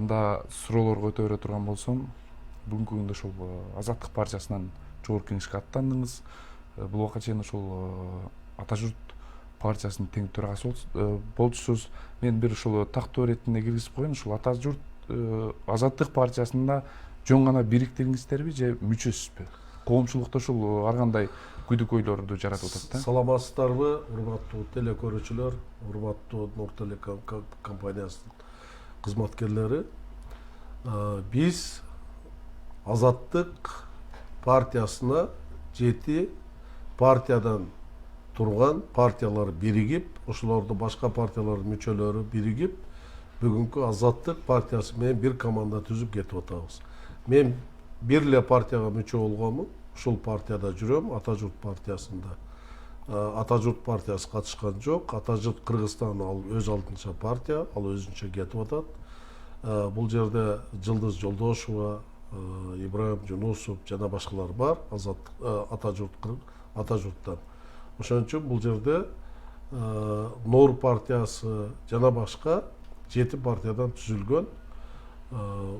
маалында суроолор көтөрө турган болсом, бүгүнкү күндө ошол Азаттык партиясынан жогорку кеңешке аттандыңыз. Бул убакка чейин ошол Ата журт партиясынын тең төрагасы болчусуз. Мен бир ошол тактоо иретинде киргизип коеюн. Ушул Ата журт Азаттык партиясында жөн гана бириктигиңиздерби же мүчөсүзбү? Коомчулукта ушул ар кандай күдүкөйлөрдү жаратып атат да? Саламатсыздарбы, урматтуу телекөрүүчүлөр, урматтуу Нур компаниясынын кызматкерлери. Биз Азаттык партиясына 7 партиядан турган партиялар биригип, ошолорду башка партиялардын мүчөлөрү биригип, бүгүнкү Азаттык партиясы менен бир команда түзүп кетип атабыз. Мен бир эле партияга мүчө болгонмун. Ушул партияда жүрөм, Ата журт партиясында. Ата журт партиясы катышкан жок. Ата журт Кыргызстан ал өз алдынча партия, ал өзүнчө кетип атат. Бул жерде Жылдыз Жолдошова, Ибрайым Жунусов жана башкалар бар, Ата журттан. Ошон үчүн бул жерде Нор партиясы жана башка 7 партиядан түзүлгөн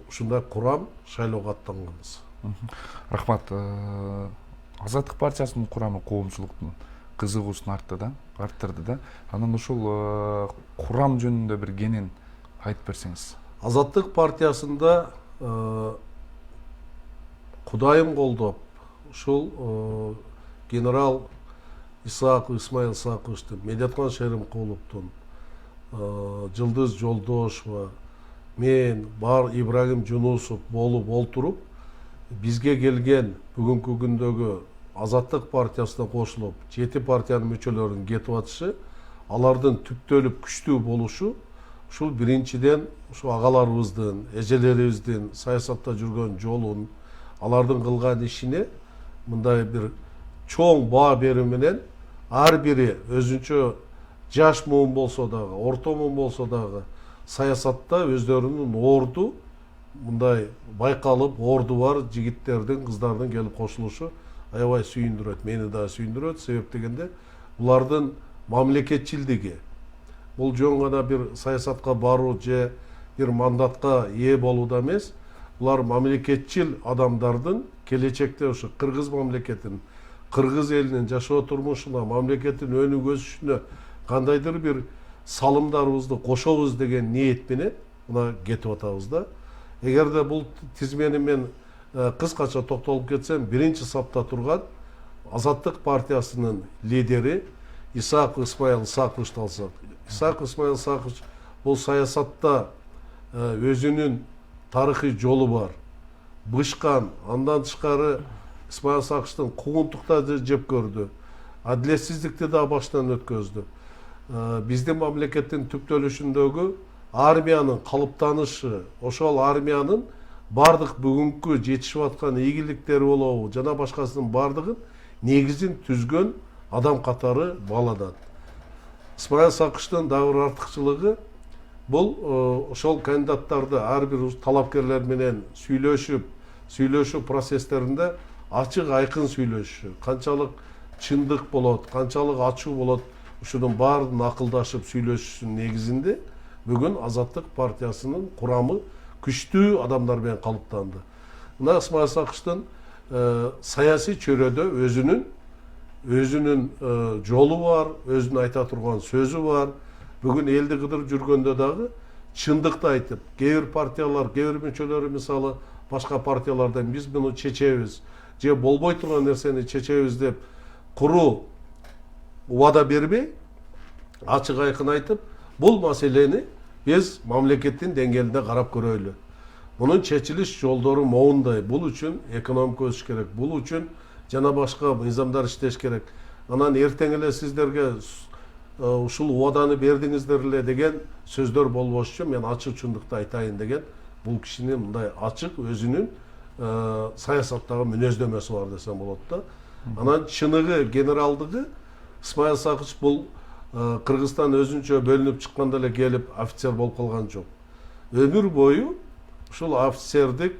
ушундай курам шайлоого аттанганбыз. Рахмат. Азаттык партиясынын курамы коомчулуктун кызыгуусун арттырды да. Анан ушул курам жөнүндө бир кенен айтып берсеңиз. Азаттык партиясында Кудайым колдоп, ушул генерал Исмаил Исааковичтин, Медеткан Шеримкуловдун, Жылдыз Жолдошова, мен, бар Ибрагим Жунусов болуп олтуруп, бизге келген бүгүнкү күндөгү Азаттык партиясына кошулуп 7 партиянын мүчөлөрүнүн кетип атышы, алардын түптөлүп күчтүү болушу, ушул биринчиден ушу агаларыбыздын, эжелерибиздин саясатта жүргөн жолун, алардын кылган ишине мындай бир чоң баа берүү менен ар бири өзүнчө жаш муун болсо дагы, орто муун болсо дагы саясатта өздөрүнүн орду мындай байкалып, орду бар жигиттердин, кыздардын келип кошулушу аябай сүйүндүрөт, мени да сүйүндүрөт. Себеп дегенде булардын мамлекетчилдиги, бул жөн гана бир саясатка баруу же бир мандатка ээ болууда эмес, булар мамлекетчил адамдардын келечекте ушу Кыргыз мамлекетинин, Кыргыз элинин жашоо турмушуна, мамлекеттин өнүгүп өсүшүнө кандайдыр бир салымдарыбызды кошобуз деген ниет менен мына кетип атабыз да. Эгерде бул тизмени мен кыскача токтолуп кетсем, биринчи сапта турган Азаттык партиясынын лидери Исааков Исмаил Исааковичти алсак. Исааков Исмаил Исаакович бул саясатта өзүнүн тарыхый жолу бар. Бышкан, андан тышкары Исмаил Исааковичтин куугунтукта жеп көрдү. Адилетсиздикти да баштан өткөздү. Биздин мамлекеттин түптөлүшүндөгү армиянын калыптанышы, ошол армиянын бардык бүгүнкү жетишип аткан ийгиликтери болобу, жана башкасынын бардыгын негизин түзгөн адам катары бааланат. Исмаил Исааковичтин дагы бир артыкчылыгы бул ошол кандидаттарды ар бир талапкерлер менен сүйлөшүү процесстеринде ачык айкын сүйлөшүшү, канчалык чындык болот, канчалык ачуу болот, ушунун баарын акылдашып сүйлөшүүнүн негизинде бүгүн Азаттык партиясынын курамы күчтүү адамдар менен калыптанды. Мына Исмаил Исааковичтин саясий чөйрөдө өзүнүн жолу бар, өзүнүн айта турган сөзү бар. Бүгүн элди кыдырып жүргөндө дагы чындыкты айтып, кээ бир партиялар, кээ бир мүчөлөрү мисалы башка партиялардан биз муну чечебиз, же болбой турган нерсени чечебиз деп куруу убада бербей, ачык айкын айтып, бул маселени биз мамлекеттин деңгээлинде карап көрөлү. Мунун чечилиш жолдору моундай. Бул үчүн экономика өсүш керек, бул үчүн жана башка мыйзамдар иштеш керек. Анан эртең эле сиздерге ушул убаданы бердиңиздер эле деген сөздөр болбош үчүн мен ачык чындыкты айтайын деген бул кишинин мындай ачык өзүнүн саясаттагы мүнөздөмөсү бар десем болот да. Анан чыныгы генералдыгы Исмаил Исаакович бул Кыргызстан өзүнчө бөлүнүп чыкканда эле келип офицер болуп калган жок. Өмүр бою ушул офицердик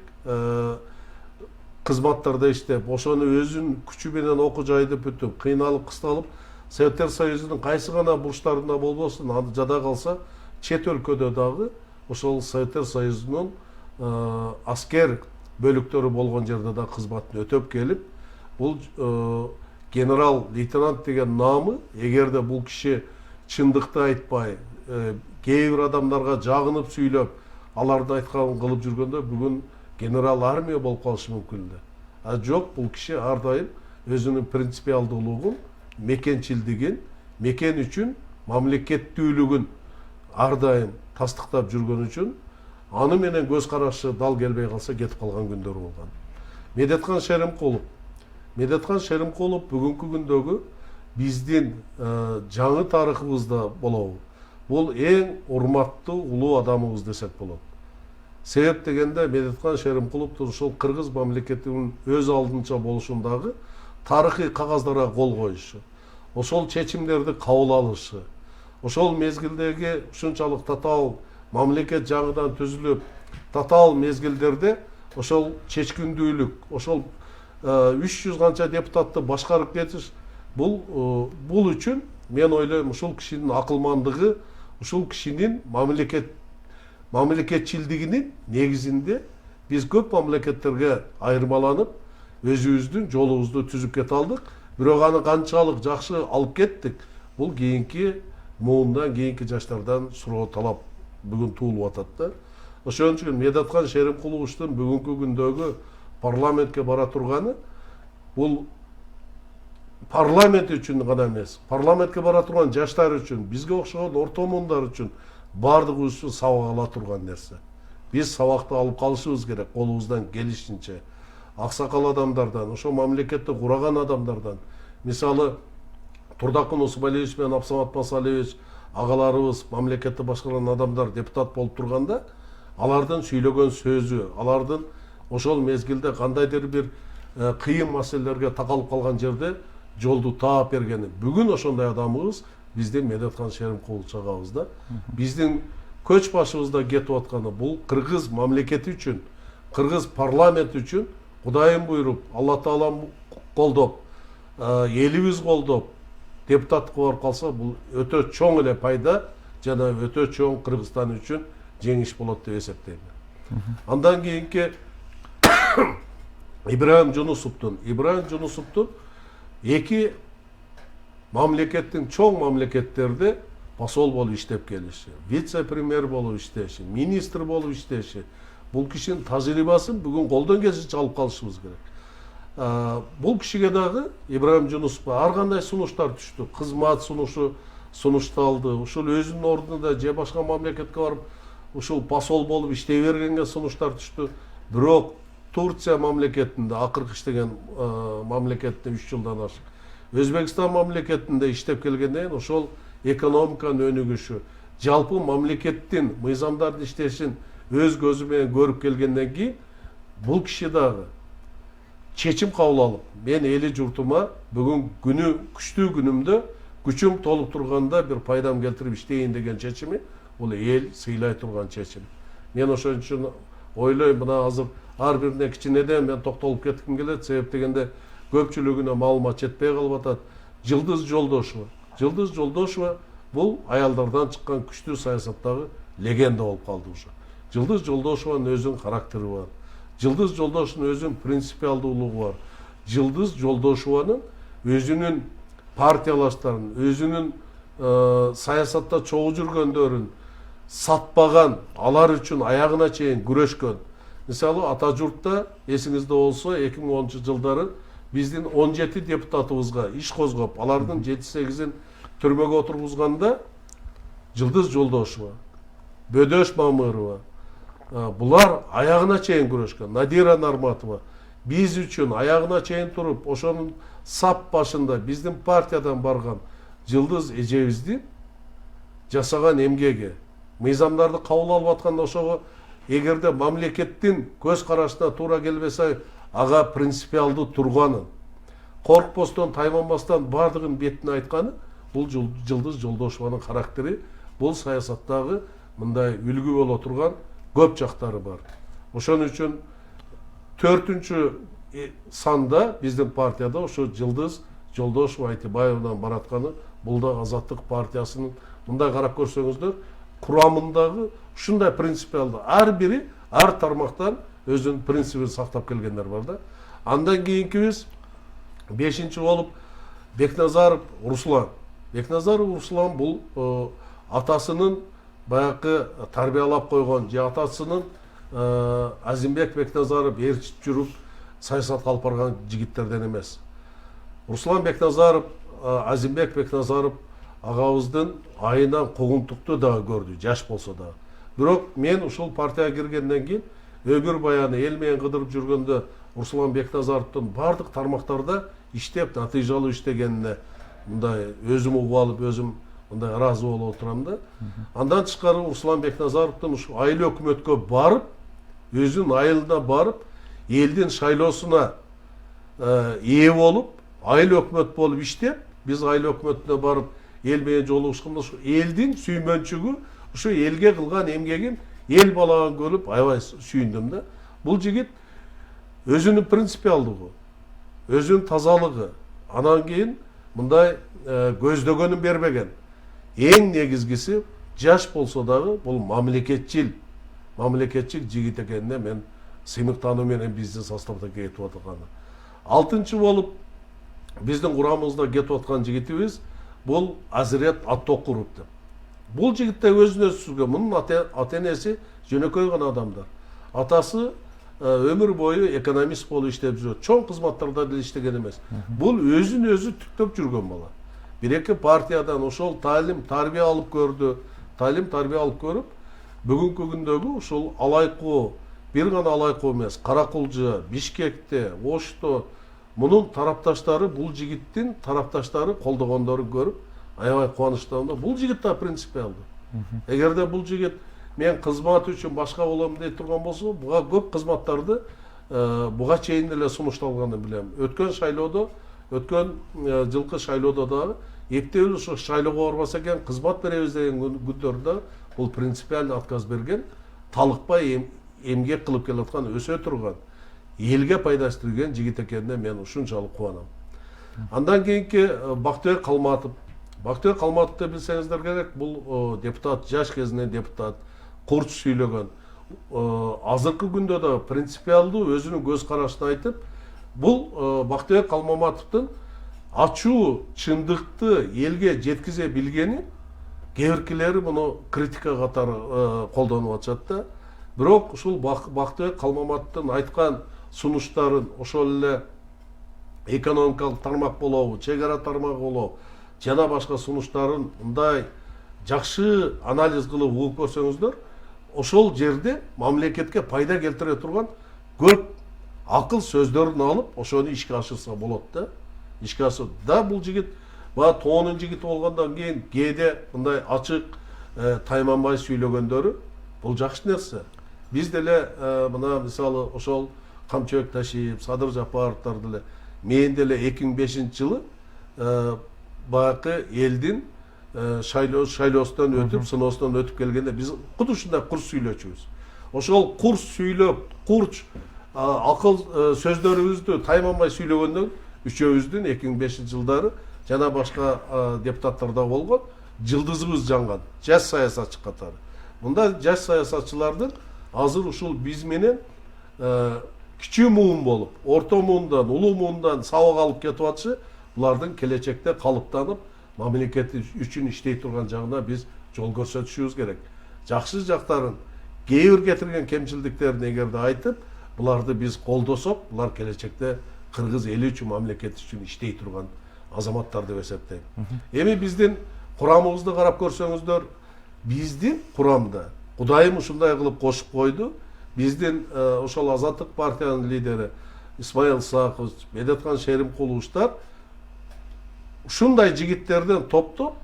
кызматтарда иштеп, ошону өзүнүн күчү менен окуу жайды бүтүп, кыйналып, кысталып, Советтер Союзунун кайсы гана бурчтарында болбосун, аны жада калса, чет өлкөдө дагы ошол Советтер Союзунун аскер бөлүктөрү болгон жерде да кызматын өтөп келип, бул генерал лейтенант деген намы, эгерде бул киши чындыкты айтпай, кээ бир адамдарга жагынып сүйлөп, алардын айтканын кылып жүргөндө бүгүн генерал армия болуп калышы мүмкүн эле. А жок, бул киши ар дайым өзүнүн принципиалдуулугун, мекенчилдигин, мекен үчүн мамлекеттүүлүгүн ар дайым тастыктап жүргөн үчүн аны менен көз карашы дал келбей калса кетип калган күндөр болгон. Медеткан Шеримкулов бүгүнкү күндөгү биздин жаңы тарыхыбызда болобу. Бул эң урматтуу улуу адамыбыз десек болот. Себеп дегенде Медеткан Шеримкулов ушул кыргыз мамлекетинин өз алдынча болушундагы тарыхый кагаздарга кол коюшу, ошол чечимдерди кабыл алышы, ошол мезгилдеги ушунчалык татаал мамлекет жаңыдан түзүлүп, татаал мезгилдерде ошол чечкиндүүлүк, ошол 300 канча депутатты башкарып кетиш, бул үчүн мен ойлойм ушул кишинин акылмандыгы, ушул кишинин мамлекетчилдигинин негизинде биз көп мамлекеттерге айырмаланып, өзүбүздүн жолубузду түзүп кете алдык. Бирок аны канчалык жакшы алып кеттик, бул кийинки муундан, кийинки жаштардан суроо талап бүгүн туулуп атат да. Ошон үчүн Медеткан Шеримкуловдун бүгүнкү күндөгү парламентке бара турганы, бул парламент үчүн гана эмес, парламентке бара турган жаштар үчүн, бизге окшогон орто муундар үчүн баардыгыбыз үчүн сабак ала турган нерсе. Биз сабакты алып калышыбыз керек, колубуздан келишинче. Аксакал адамдардан, ошо мамлекетти кураган адамдардан, мисалы Турдакын Усмалиевич менен Абсамат Масалевич агаларыбыз мамлекетти башкарган адамдар депутат болуп турганда, алардын сүйлөгөн сөзү, алардын ошол мезгилде кандайдыр бир кыйын маселелерге такалып калган жерде жолду таап бергени. Бүгүн ошондой адамыбыз биздин Медеткан Шеримкулов чагабыз да. Биздин көч башыбызда кетип атканы бул кыргыз мамлекети үчүн, кыргыз парламенти үчүн Кудайым буйруп, Алла Таалам колдоп, элибиз колдоп, депутаттыкка барып калса, бул өтө чоң эле пайда жана өтө чоң Кыргызстан үчүн жеңиш болот деп эсептейм. Андан кийинки Ибраим Жунусовдун эки мамлекеттин чоң мамлекеттерде посол болуп иштеп келиши, вице-премьер болуп иштеши, министр болуп иштеши, бул кишинин тажрыйбасын бүгүн колдон келишинче алып калышыбыз керек. Бул кишиге дагы Ибраим Жунусовго ар кандай сунуштар түштү, кызмат сунушу сунушталды. Ушул өзүнүн ордунда же башка мамлекетке барып ушул посол болуп иштей бергенге сунуштар түштү. Бирок Турция мамлекетинде акыркы иштеген мамлекетте 3 жылдан ашык, Өзбекстан мамлекетинде иштеп келгенден кийин ошол экономиканын өнүгүшү, жалпы мамлекеттин мыйзамдардын иштешин өз көзү менен көрүп келгенден кийин бул киши дагы чечим кабыл алып, мен эли журтума бүгүн күнү күчтүү күнүмдө күчүм толуп турганда бир пайдам келтирип иштейин деген чечими, бул эл сыйлай турган чечим. Мен ошон үчүн ойлойм, мына азыр ар бирине кичинеден мен токтолуп кетким келет, себеп дегенде көпчүлүгүнө маалымат жетпей калып атат. Жылдыз Жолдошева бул аялдардан чыккан күчтүү саясаттагы легенда болуп калды уже. Жылдыз Жолдошеванын өзүнүн характери бар. Жылдыз Жолдошеванын өзүнүн принципиалдуулугу бар. Жылдыз Жолдошеванын өзүнүн партиялаштарын, өзүнүн саясатта чогуу жүргөндөрүн сатпаган, алар үчүн аягына чейин күрөшкөн. Мисалы Ата журтта эсиңизде болсо 2010 жылдары биздин 17 депутатыбызга иш козгоп, алардын 7-8-ин түрмөгө отургузганда Жылдыз Жолдошева, Бөдөш Мамырова, булар аягына чейин күрөшкөн. Надира Нарматова биз үчүн аягына чейин туруп, ошонун сап башында биздин партиядан барган Жылдыз эжебиздин жасаган эмгеги, мыйзамдарды кабыл алып атканда ошого эгерде мамлекеттин көз карашына туура келбесе, ага принципиалдуу турганын, коркпостон, тайманбастан бардыгын бетине айтканы, бул Жылдыз Жолдошеванын характери, бул саясаттагы мындай үлгү боло турган көп жактары бар. Ошон үчүн 4-чү санда биздин партияда ошо Жылдыз Жолдошева Айтыбаевадан баратканы, бул да Азаттык партиясынын, мындай карап көрсөңүздөр, курамындагы ушундай принципиалдуу ар бири ар тармактан өзүнүн принцибин сактап келгендер бар да. Андан кийинкибиз 5-нчи болуп Бекназаров Руслан. Бекназаров Руслан бул атасынын баягы тарбиялап койгон же атасынын Азимбек Бекназаров ээрчитип жүрүп саясатка алып барган жигиттерден эмес. Руслан Бекназаров, Азимбек Бекназаров агабыздын айынан куугунтукту дагы көрдү, жаш болсо да. Бирок мен ушул партияга киргенден кийин өмүр баяны эл менен кыдырып жүргөндө Руслан Бекназаровдун бардык тармактарда иштеп, натыйжалуу иштегенине мындай өзүм угуп алып, өзүм мындай ыраазы болуп отурам да. Андан тышкары Руслан Бекназаровдун ушу айыл өкмөткө барып, өзүнүн айылына барып, элдин шайлоосуна ээ болуп, айыл өкмөт болуп иштеп, биз айыл өкмөтүнө барып эл менен жолугушканда ушу элдин сүймөнчүгү, ушу элге кылган эмгегин эл балаган көрүп аябай сүйүндүм да. Бул жигит өзүнүн принципиалдыгы, өзүнүн тазалыгы, анан кийин мындай көздөгөнүн бербеген. Эң негизгиси жаш болсо дагы бул мамлекетчил жигит экенине мен сыймыктануу менен биздин составда кетип отурганы. 6-нчы болуп биздин курамыбызда кетип аткан жигитибиз бул Азирет Аттокуров деп. Бул жигит да өзүнө сүзгөн, мунун ата-энеси жөнөкөй гана адамдар. Атасы өмүр бою экономист болуп иштеп жүрөт. Чоң кызматтарда деле иштеген эмес. Бул өзүн өзү түктөп жүргөн бала. Бир-эки партиядан ошол талим, тарбия алып көрдү. Тарбия алып көрүп, бүгүнкү күндөгү ушул Алайкоо, бир гана Алайкоо эмес, Каракулжа, Бишкекте, Ошто мунун тарапташтары, бул жигиттин тарапташтары колдогондорун көрүп, аябай кубанычтамын. Бул жигит да принципиалдуу. Эгерде бул жигит мен кызмат үчүн башка болом дей турган болсо, буга көп кызматтарды буга чейин эле сунушталганын билем. Өткөн жылкы шайлоодо дагы эптеп ушу шайлоого барбаса экен кызмат беребиз деген күндөрдө бул принципиально отказ берген, талыкпай эмгек кылып келаткан, өсө турган, элге пайдасы тийген жигит экенине мен ушунчалык кубанам. Андан кийинки Бактыбек Калматов. Бактыбек Калматовду билсеңиздер керек, бул депутат, жаш кезинен депутат, курч сүйлөгөн. Азыркы күндө да принципиалдуу өзүнүн көз карашын айтып, бул Бактыбек Калматовдун ачуу чындыкты элге жеткизе билгени, кээбиркилери муну критика катары колдонуп атышат да. Бирок ушул Бактыбек Калматовдун айткан сунуштарын, ошол эле экономикалык тармак болобу, чек ара тармагы болобу, жана башка сунуштарын мындай жакшы анализ кылып угуп көрсөңүздөр, ошол жерде мамлекетке пайда келтире турган көп акыл сөздөрүн алып, ошону ишке ашырса болот да. Ишке ашырса да бул жигит баягы тоонун жигити болгондон кийин кээде мындай ачык тайманбай сүйлөгөндөрү бул жакшы нерсе. Биз деле мына мисалы ошол Камчыбек Ташиев, Садыр Жапаровдор деле мен деле 2005-жылы баягы элдин шайлоосунан өтүп, сыноосунан өтүп келгенде биз куду ушундай курс сүйлөчүбүз. Ошол курс сүйлөп, курч акыл сөздөрүбүздү тайманбай сүйлөгөндөн үчөөбүздүн 2005-жылдары жана башка депутаттарда болгон жылдызыбыз жанган, жаш саясатчы катары. Мында жаш саясатчылардын азыр ушул биз менен кичүү муун болуп, орто муундан, улуу муундан сабак алып кетип атышы, булардын келечекте калыптанып, мамлекет үчүн иштей турган жагына биз жол көрсөтүшүбүз керек. Жакшы жактарын, кээ бир кетирген кемчилдиктерин эгерде айтып, буларды биз колдосок, булар келечекте кыргыз эли үчүн, мамлекет үчүн иштей турган азаматтар деп эсептейм. Эми биздин курамыбызды карап көрсөңүздөр, биздин курамда Кудайым ушундай кылып кошуп койду. Биздин ошол Азаттык партиянын лидери Исмаил Исакович, Медеткан Шеримкуловичтар ушундай жигиттерден топтоп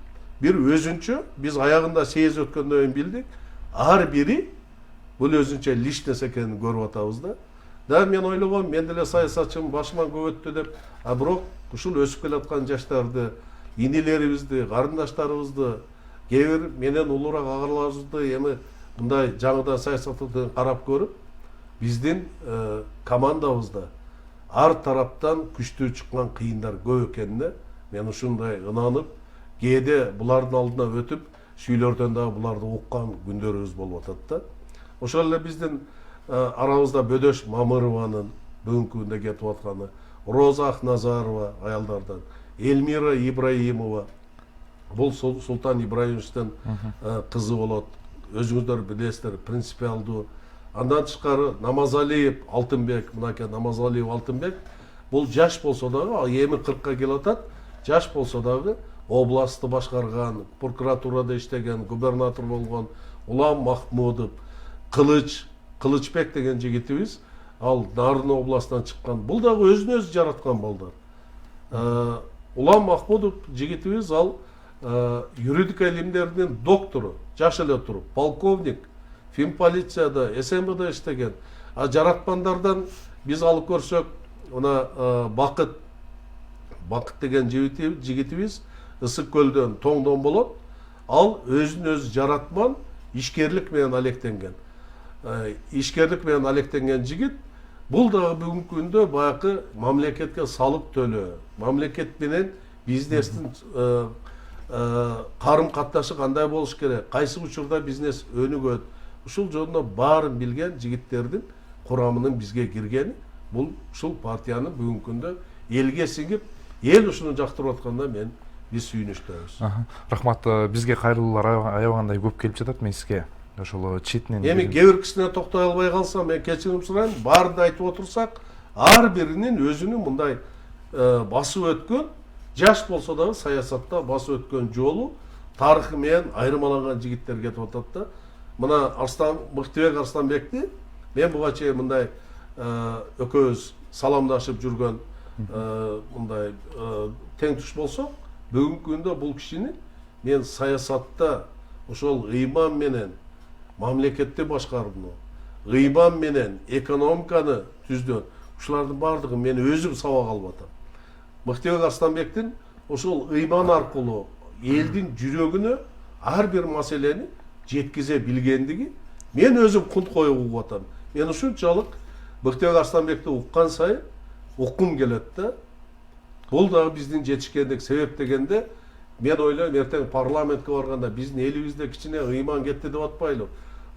бир өзүнчө, биз аягында съезд өткөндөн кийин билдик, ар бири бул өзүнчө личность экенин көрүп атабыз да. Да мен ойлогом, мен деле саясатчымын, башыман көп өттү деп, бирок ушул өсүп келаткан жаштарды, инилерибизди, карындаштарыбызды, кээ бир менен улуураак агаларыбызды эми мындай жаңыдан саясатты карап көрүп, биздин командабызда ар тараптан күчтүү чыккан кыйындар көп экенине мен ушундай ынанып, кээде булардын алдына өтүп, сүйлөрдөн дагы буларды уккан күндөрүбүз болуп атат да. Ошол эле биздин арабызда Бөдөш Мамырованын бүгүнкү күндө кетип атканы, Роза Акназарова аялдардан, Эльмира Ибраимова, бул Султан Ибраимовичтин кызы болот. Өзүңүздөр билесиздер, принципиалдуу. Андан тышкары Намазалиев Алтынбек, мынакей Намазалиев Алтынбек, бул жаш болсо дагы, эми 40-ка келип атат, жаш болсо дагы областты башкарган, прокуратурада иштеген, губернатор болгон Улам Махмудов, Кылычбек деген жигитибиз, ал Нарын областынан чыккан. Бул дагы өзүн өзү жараткан балдар. Улам Махмудов жигитибиз, ал юридика илимдеринин доктору, жаш эле туруп, полковник, финполицияда, СМБда иштеген. Жараткандардан биз алып көрсөк, мына Бакыт деген жигитибиз Ысык көлдөн, Тоңдон болот. Ал өзүн өзү жаратман, ишкерлик менен алектенген. Ишкерлик менен алектенген жигит. Бул дагы бүгүнкү күндө баягы мамлекетке салык төлөө, мамлекет менен бизнестин карым катнашы кандай болуш керек, кайсы учурда бизнес өнүгөт, ушул жөнүндө баарын билген жигиттердин курамынын бизге киргени, бул ушул партиянын бүгүнкү күндө элге сиңип, эл ушуну жактырып атканда биз сүйүнүчтөбүз. Рахмат, бизге кайрылуулар аябагандай көп келип жатат. Мен сизге ошол четинен Эми кээ бир кишине токтой албай калсам, мен кечирим сурайм. Баарын айтып отурсак, ар биринин өзүнүн мындай басып өткөн, жаш болсо дагы саясатта басып өткөн жолу, тарыхы менен айырмаланган жигиттер кетип атат да. Мына Мыктыбек Арсланбекти мен буга чейин мындай экөөбүз саламдашып жүргөн мындай тең туш болсок, бүгүнкү күндө бул кишини мен саясатта ошол ыйман менен мамлекетти башкарууну, ыйман менен экономиканы түздөн, ушулардын баардыгын мен өзүм сабак алып атам. Мыктыбек Арсланбектин ошол ыйман аркылуу элдин жүрөгүнө ар бир маселени жеткизе билгендиги мен өзүм кунт коюп угуп атам. Мен ушунчалык Мыктыбек Арсланбекти уккан сайын уккум келет да. Бул дагы биздин жетишкендик себеп дегенде, мен ойлойм, эртең парламентке барганда биздин элибизде кичине ыйман кетти деп атпайлы.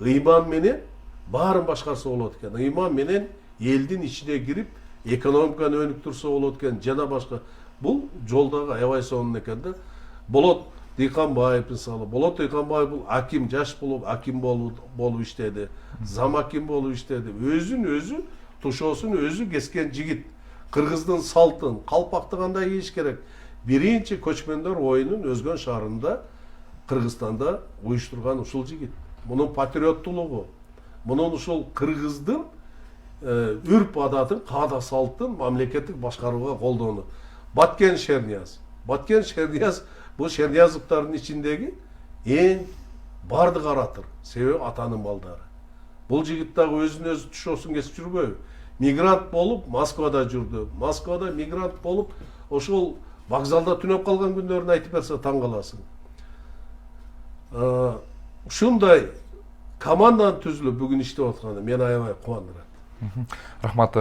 Ыйман менен баарын башкарса болот экен. Ыйман менен элдин ичине кирип, экономиканы өнүктүрсө болот экен, жана башка. Бул жолдагы аябай сонун экен да. Болот Дыйканбаев мисалы, Болот Дыйканбаев бул аким, жаш болуп аким болуп иштеди, зам аким болуп иштеди. Өзүн өзү, тушоосун өзү кескен жигит. Кыргыздын салтын, калпакты кандай кийиш керек? Биринчи көчмөндөр оюнун Өзгөн шаарында, Кыргызстанда уюштурган ушул жигит. Мунун патриоттулугу, мунун ушул кыргыздын үрп адатын, каада салтын мамлекеттик башкарууга колдоону. Баткен Шернияз бул Шерниязовдардын ичиндеги эң бардык аратыр. Себеби атанын балдары. Бул жигит дагы өзүн өзү тушоосун кесип жүрбөйбү? Мигрант болуп Москвада жүрдү. Москвада мигрант болуп ошол вокзалда түнөп калган күндөрүн айтып берсе таң каласың. Ушундай команданын түзүлүп бүгүн иштеп атканы мени аябай кубандырат. Рахмат.